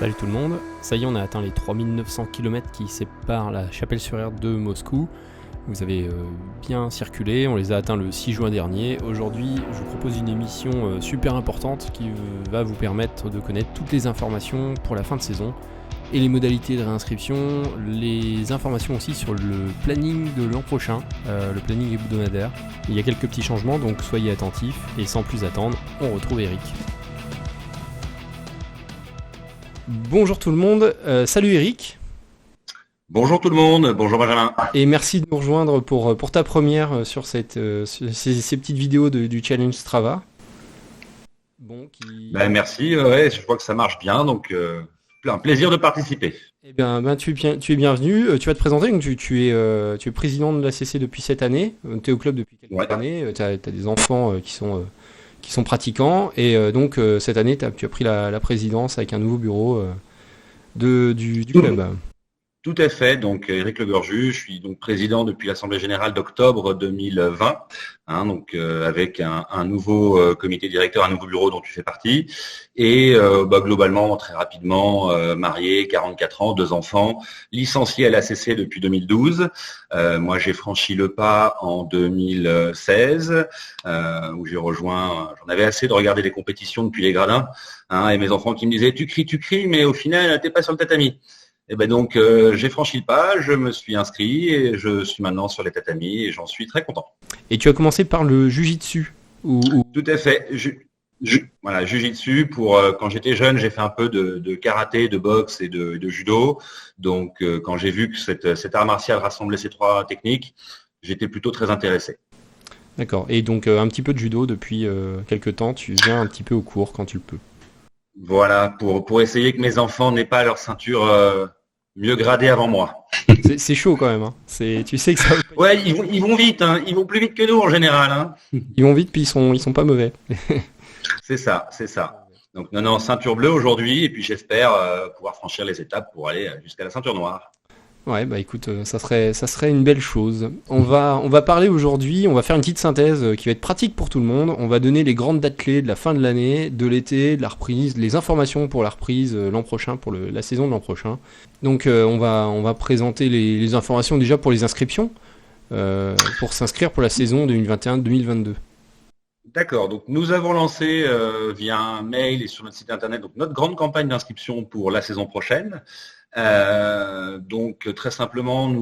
Salut tout le monde, ça y est on a atteint les 3900 km qui séparent la Chapelle-sur-Erdre de Moscou. Vous avez bien circulé, on les a atteints le 6 juin dernier. Aujourd'hui je vous propose une émission super importante qui va vous permettre de connaître toutes les informations pour la fin de saison et les modalités de réinscription, les informations aussi sur le planning de l'an prochain, le planning hebdomadaire. Il y a quelques petits changements donc soyez attentifs et sans plus attendre, on retrouve Eric. Bonjour tout le monde, salut Eric. Bonjour tout le monde, bonjour Benjamin. Et merci de nous rejoindre pour ta première sur ces petites vidéos du Challenge Strava. Merci, ouais, je crois que ça marche bien, donc un plaisir de participer. Eh bien, tu es bienvenu, tu vas te présenter, donc tu es président de l'ACC depuis cette année, tu es au club depuis quelques années, tu as des enfants qui sont pratiquants, et donc cette année tu as pris la présidence avec un nouveau bureau du club. Tout à fait, donc Éric Le Gorju, je suis donc président depuis l'Assemblée Générale d'octobre 2020, donc avec un nouveau comité directeur, un nouveau bureau dont tu fais partie, et globalement, très rapidement, marié, 44 ans, 2 enfants, licencié à l'ACC depuis 2012. Moi, j'ai franchi le pas en 2016, où j'ai rejoint, j'en avais assez de regarder les compétitions depuis les gradins, et mes enfants qui me disaient « tu cries, mais au final, t'es pas sur le tatami ». Et donc j'ai franchi le pas, je me suis inscrit et je suis maintenant sur les tatamis et j'en suis très content. Et tu as commencé par le Jiu-Jitsu Tout à fait. Voilà, Jiu-Jitsu pour quand j'étais jeune, j'ai fait un peu de karaté, de boxe et de judo. Donc quand j'ai vu que cet art martial rassemblait ces 3 techniques, j'étais plutôt très intéressé. D'accord. Et donc un petit peu de judo depuis quelques temps, tu viens un petit peu au cours quand tu le peux. Voilà, pour essayer que mes enfants n'aient pas leur ceinture mieux gradée avant moi. C'est chaud quand même. Hein. Tu sais que ça. Ouais, ils vont vite. Ils vont plus vite que nous en général. Ils vont vite puis ils sont pas mauvais. C'est ça. Donc non, ceinture bleue aujourd'hui et puis j'espère pouvoir franchir les étapes pour aller jusqu'à la ceinture noire. Ouais, écoute, ça serait une belle chose. On va parler aujourd'hui, on va faire une petite synthèse qui va être pratique pour tout le monde. On va donner les grandes dates clés de la fin de l'année, de l'été, de la reprise, les informations pour la reprise l'an prochain, pour la saison de l'an prochain. Donc on va présenter les informations déjà pour les inscriptions, pour s'inscrire pour la saison 2021-2022. D'accord, donc nous avons lancé via un mail et sur notre site internet donc notre grande campagne d'inscription pour la saison prochaine. Donc très simplement,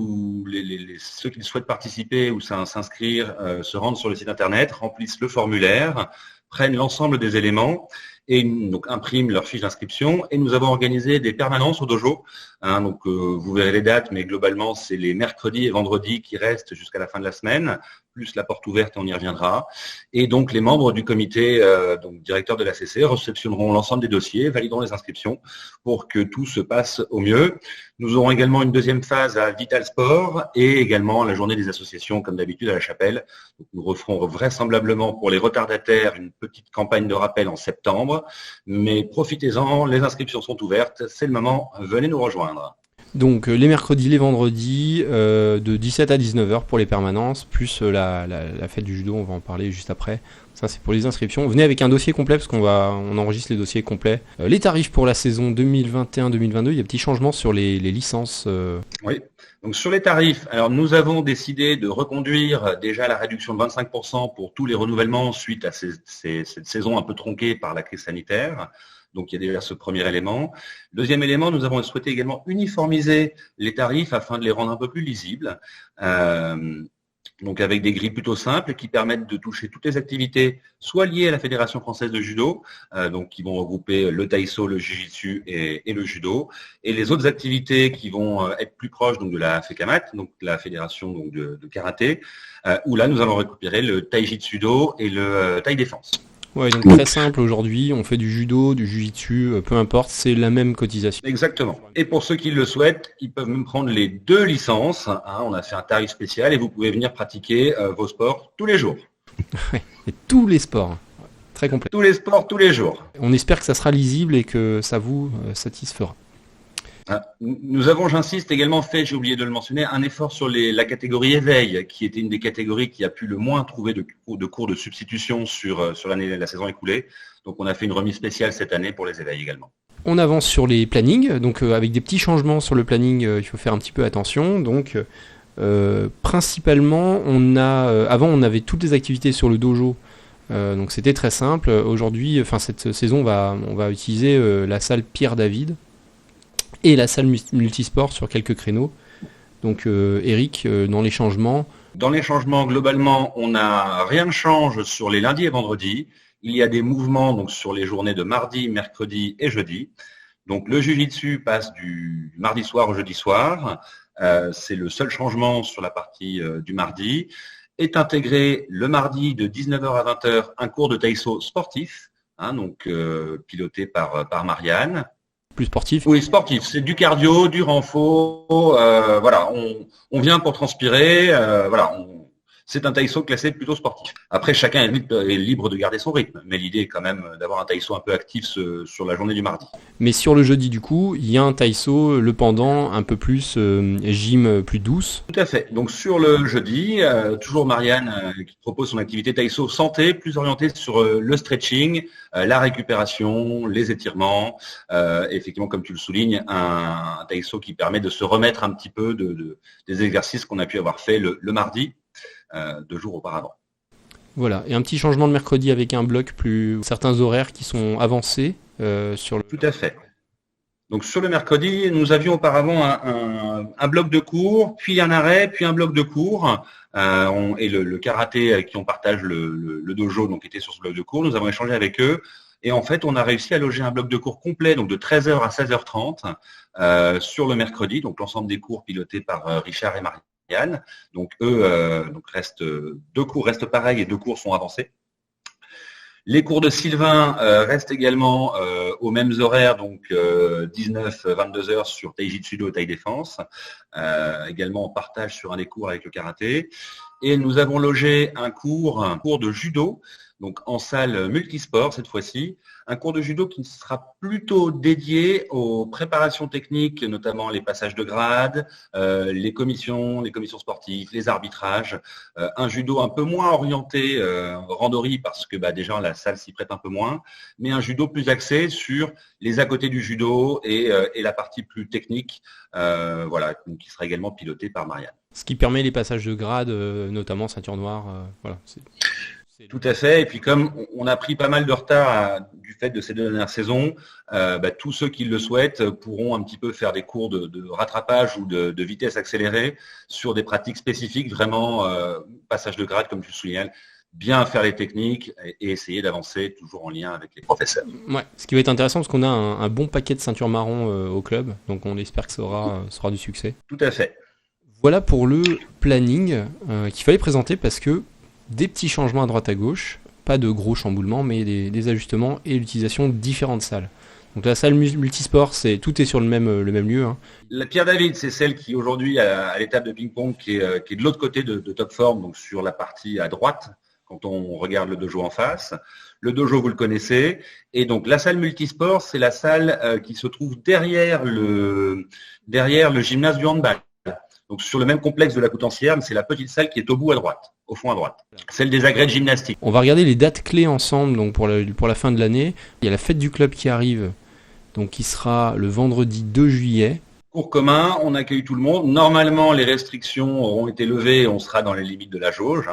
ceux qui souhaitent participer ou s'inscrire se rendent sur le site internet, remplissent le formulaire, prennent l'ensemble des éléments et donc impriment leur fiche d'inscription. Et nous avons organisé des permanences au dojo. Donc vous verrez les dates, mais globalement c'est les mercredis et vendredis qui restent jusqu'à la fin de la semaine, plus la porte ouverte et on y reviendra. Et donc les membres du comité, donc directeur de l'ACC, réceptionneront l'ensemble des dossiers, valideront les inscriptions pour que tout se passe au mieux. Nous aurons également une deuxième phase à Vital Sport et également la journée des associations comme d'habitude à la Chapelle. Donc, nous referons vraisemblablement pour les retardataires une petite campagne de rappel en septembre. Mais profitez-en, les inscriptions sont ouvertes, c'est le moment, venez nous rejoindre. Donc les mercredis, les vendredis, de 17 à 19h pour les permanences, plus la fête du judo, on va en parler juste après. Ça c'est pour les inscriptions. Venez avec un dossier complet parce qu'on enregistre les dossiers complets. Les tarifs pour la saison 2021-2022, il y a petit changement sur les licences. Oui, donc sur les tarifs, alors nous avons décidé de reconduire déjà la réduction de 25% pour tous les renouvellements suite à cette saison un peu tronquée par la crise sanitaire. Donc, il y a déjà ce premier élément. Deuxième élément, nous avons souhaité également uniformiser les tarifs afin de les rendre un peu plus lisibles. Donc, avec des grilles plutôt simples qui permettent de toucher toutes les activités, soit liées à la Fédération française de judo, donc qui vont regrouper le taïso, le jiu-jitsu et le judo, et les autres activités qui vont être plus proches donc de la FECAMAT, donc la Fédération donc de karaté, où là, nous allons récupérer le taijitsudo et le taï défense. Ouais, donc très simple aujourd'hui, on fait du judo, du jiu-jitsu, peu importe, c'est la même cotisation. Exactement. Et pour ceux qui le souhaitent, ils peuvent même prendre les 2 licences. On a fait un tarif spécial et vous pouvez venir pratiquer vos sports tous les jours. Et tous les sports, très complet. Tous les sports, tous les jours. On espère que ça sera lisible et que ça vous satisfera. Nous avons, j'insiste, également fait, j'ai oublié de le mentionner, un effort sur la catégorie éveil, qui était une des catégories qui a pu le moins trouver de cours de substitution sur la saison écoulée. Donc on a fait une remise spéciale cette année pour les éveils également. On avance sur les plannings, donc avec des petits changements sur le planning, il faut faire un petit peu attention. Donc principalement, avant on avait toutes les activités sur le dojo, donc c'était très simple. Aujourd'hui, cette saison, on va utiliser la salle Pierre David et la salle multisport sur quelques créneaux. Donc Eric, dans les changements. Dans les changements, globalement, rien ne change sur les lundis et vendredis. Il y a des mouvements donc sur les journées de mardi, mercredi et jeudi. Donc le Jiu-Jitsu passe du mardi soir au jeudi soir. C'est le seul changement sur la partie du mardi. Est intégré le mardi de 19h à 20h un cours de taïso sportif, donc piloté par Marianne. Plus sportif? Oui, sportif. C'est du cardio, du renfort. Voilà, on vient pour transpirer. Voilà, c'est un taïso classé plutôt sportif. Après, chacun est libre de garder son rythme, mais l'idée est quand même d'avoir un taïso un peu actif sur la journée du mardi. Mais sur le jeudi, du coup, il y a un taïso, le pendant, un peu plus gym plus douce. Tout à fait. Donc sur le jeudi, toujours Marianne qui propose son activité taïso santé, plus orientée sur le stretching, la récupération, les étirements. Effectivement, comme tu le soulignes, un taïso qui permet de se remettre un petit peu des exercices qu'on a pu avoir fait le mardi. 2 jours auparavant. Voilà, et un petit changement de mercredi avec un bloc certains horaires qui sont avancés sur le... Tout à fait. Donc sur le mercredi, nous avions auparavant un bloc de cours, puis un arrêt, puis un bloc de cours. Et le karaté avec qui on partage le dojo donc était sur ce bloc de cours. Nous avons échangé avec eux. Et en fait, on a réussi à loger un bloc de cours complet, donc de 13h à 16h30 sur le mercredi. Donc l'ensemble des cours pilotés par Richard et Marie. Donc eux, 2 cours restent pareils et 2 cours sont avancés. Les cours de Sylvain restent également aux mêmes horaires, donc 19-22 heures sur Taijitsu et Taï Défense. Également en partage sur un des cours avec le karaté. Et nous avons logé un cours de judo, donc en salle multisport cette fois-ci. Un cours de judo qui sera plutôt dédié aux préparations techniques, notamment les passages de grade, les commissions sportives, les arbitrages. Un judo un peu moins orienté randori parce que déjà la salle s'y prête un peu moins, mais un judo plus axé sur les à côté du judo et la partie plus technique, qui sera également pilotée par Marianne. Ce qui permet les passages de grade, notamment ceinture noire. Voilà. Tout à fait. Et puis comme on a pris pas mal de retard du fait de ces 2 dernières saisons, tous ceux qui le souhaitent pourront un petit peu faire des cours de rattrapage ou de vitesse accélérée sur des pratiques spécifiques, vraiment passage de grade comme tu le soulignes, bien faire les techniques et essayer d'avancer toujours en lien avec les professeurs. Ouais, ce qui va être intéressant parce qu'on a un bon paquet de ceintures marron au club, donc on espère que ça aura du succès. Tout à fait. Voilà pour le planning qu'il fallait présenter parce que des petits changements à droite à gauche, pas de gros chamboulements, mais des ajustements et l'utilisation de différentes salles. Donc la salle multisport, tout est sur le même lieu. La Pierre David, c'est celle qui aujourd'hui à l'étape de ping-pong qui est de l'autre côté de Top Form, donc sur la partie à droite, quand on regarde le dojo en face. Le dojo, vous le connaissez. Et donc la salle multisport, c'est la salle qui se trouve derrière le gymnase du handball. Donc sur le même complexe de la Coutancière, mais c'est la petite salle qui est au bout à droite, au fond à droite. Celle des agrès de gymnastique. On va regarder les dates clés ensemble donc pour la fin de l'année. Il y a la fête du club qui arrive, donc qui sera le vendredi 2 juillet. Cours commun, on accueille tout le monde. Normalement, les restrictions auront été levées, on sera dans les limites de la jauge.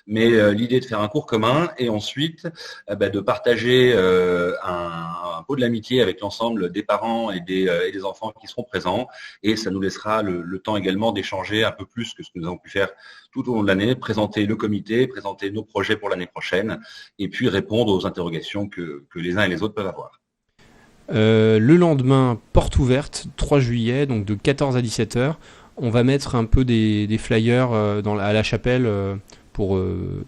Mais l'idée est de faire un cours commun et ensuite de partager un pot de l'amitié avec l'ensemble des parents et des enfants qui seront présents. Et ça nous laissera le temps également d'échanger un peu plus que ce que nous avons pu faire tout au long de l'année, présenter le comité, présenter nos projets pour l'année prochaine et puis répondre aux interrogations que les uns et les autres peuvent avoir. Le lendemain, porte ouverte, 3 juillet, donc de 14 à 17h. On va mettre un peu des flyers à la chapelle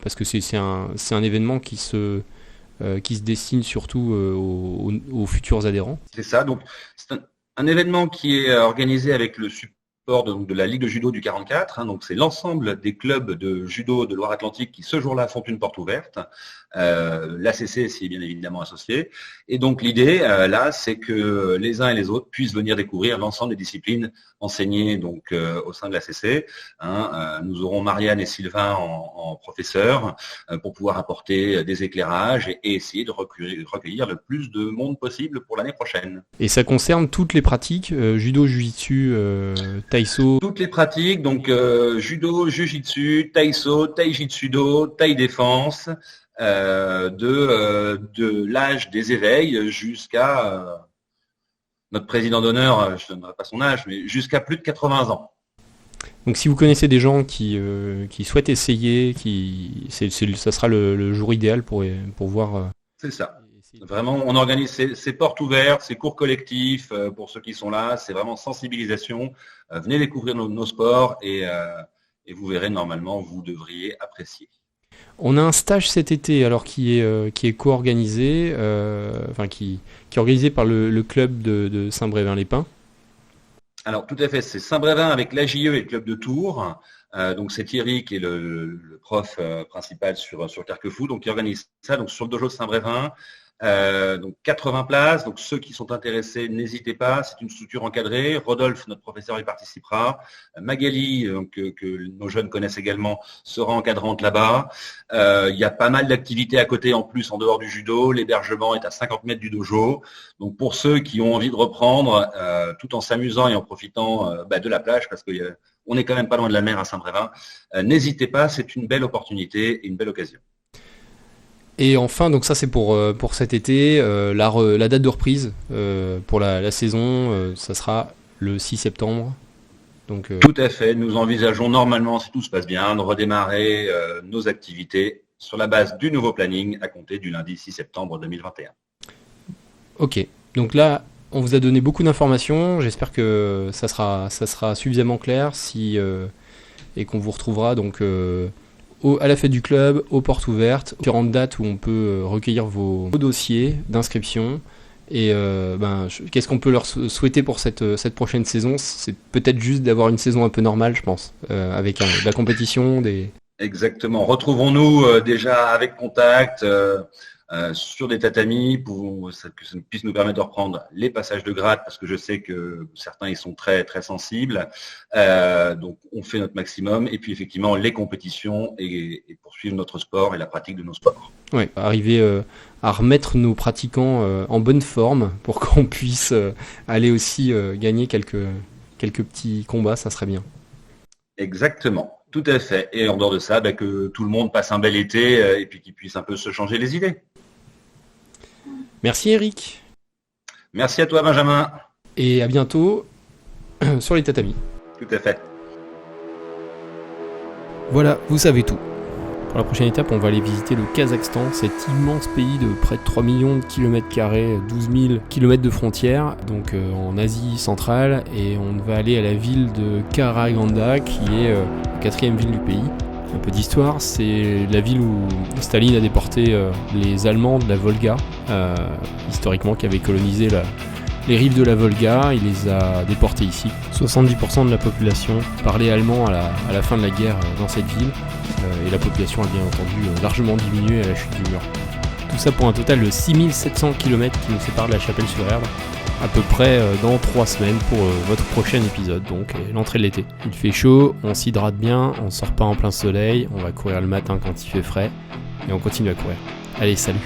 parce que c'est un événement qui se destine surtout aux futurs adhérents. C'est ça, donc c'est un événement qui est organisé avec le support sport de la Ligue de judo du 44. Donc c'est l'ensemble des clubs de judo de Loire-Atlantique qui ce jour-là font une porte ouverte. L'ACC s'y est bien évidemment associé. Et donc l'idée là, c'est que les uns et les autres puissent venir découvrir l'ensemble des disciplines enseignées donc au sein de l'ACC. Nous aurons Marianne et Sylvain en professeurs pour pouvoir apporter des éclairages et essayer de recueillir le plus de monde possible pour l'année prochaine. Et ça concerne toutes les pratiques, judo, jiu-jitsu, taïso. Toutes les pratiques, donc judo, jiu-jitsu, taïso, taijitsudo, taï défense, de l'âge des éveils jusqu'à notre président d'honneur, je ne donnerai pas son âge, mais jusqu'à plus de 80 ans. Donc si vous connaissez des gens qui souhaitent essayer, ça sera le jour idéal pour voir. C'est ça. Vraiment, on organise ces portes ouvertes, ces cours collectifs pour ceux qui sont là. C'est vraiment sensibilisation. Venez découvrir nos sports et vous verrez normalement, vous devriez apprécier. On a un stage cet été alors qui est co-organisé, qui est organisé par le club de Saint-Brévin-les-Pins. Alors tout à fait, c'est Saint-Brévin avec l'AJE et le club de Tours. Donc c'est Thierry qui est le prof principal sur Carquefou, donc qui organise ça donc sur le dojo de Saint-Brévin. Donc 80 places, donc ceux qui sont intéressés, n'hésitez pas, c'est une structure encadrée. Rodolphe, notre professeur, y participera. Magali, que nos jeunes connaissent également, sera encadrante là-bas. Il y a pas mal d'activités à côté en plus, en dehors du judo. L'hébergement est à 50 mètres du dojo. Donc pour ceux qui ont envie de reprendre, tout en s'amusant et en profitant de la plage, parce qu'on est quand même pas loin de la mer à Saint-Brévin, n'hésitez pas, c'est une belle opportunité et une belle occasion. Et enfin, donc ça c'est pour cet été, la date de reprise pour la saison, ça sera le 6 septembre. Donc, Tout à fait, nous envisageons normalement, si tout se passe bien, de redémarrer nos activités sur la base du nouveau planning à compter du lundi 6 septembre 2021. Ok, donc là on vous a donné beaucoup d'informations, j'espère que ça sera suffisamment clair et qu'on vous retrouvera donc à la fête du club, aux portes ouvertes, différentes dates où on peut recueillir vos dossiers d'inscription. Et qu'est-ce qu'on peut leur souhaiter pour cette prochaine saison ? C'est peut-être juste d'avoir une saison un peu normale, je pense, avec de la compétition. Exactement. Retrouvons-nous déjà avec Contact sur des tatamis pour que ça puisse nous permettre de reprendre les passages de grade, parce que je sais que certains y sont très très sensibles. Donc on fait notre maximum, et puis effectivement les compétitions et poursuivre notre sport et la pratique de nos sports. Ouais, arriver à remettre nos pratiquants en bonne forme pour qu'on puisse aller aussi gagner quelques petits combats, ça serait bien. Exactement, tout à fait. Et en dehors de ça, que tout le monde passe un bel été et puis qu'il puisse un peu se changer les idées. Merci Eric. Merci à toi Benjamin. Et à bientôt sur les tatamis. Tout à fait. Voilà, vous savez tout. Pour la prochaine étape, on va aller visiter le Kazakhstan, cet immense pays de près de 3 millions de kilomètres carrés, 12 000 kilomètres de frontières, donc en Asie centrale, et on va aller à la ville de Karaganda, qui est la 4e ville du pays. Un peu d'histoire, c'est la ville où Staline a déporté les Allemands de la Volga, historiquement, qui avaient colonisé les rives de la Volga. Il les a déportés ici. 70% de la population parlait allemand à la fin de la guerre dans cette ville, et la population a bien entendu largement diminué à la chute du mur. Tout ça pour un total de 6700 km qui nous séparent de la Chapelle-sur-Erdre, à peu près dans 3 semaines pour votre prochain épisode, donc l'entrée de l'été. Il fait chaud, on s'hydrate bien, on sort pas en plein soleil, on va courir le matin quand il fait frais, et on continue à courir. Allez, salut!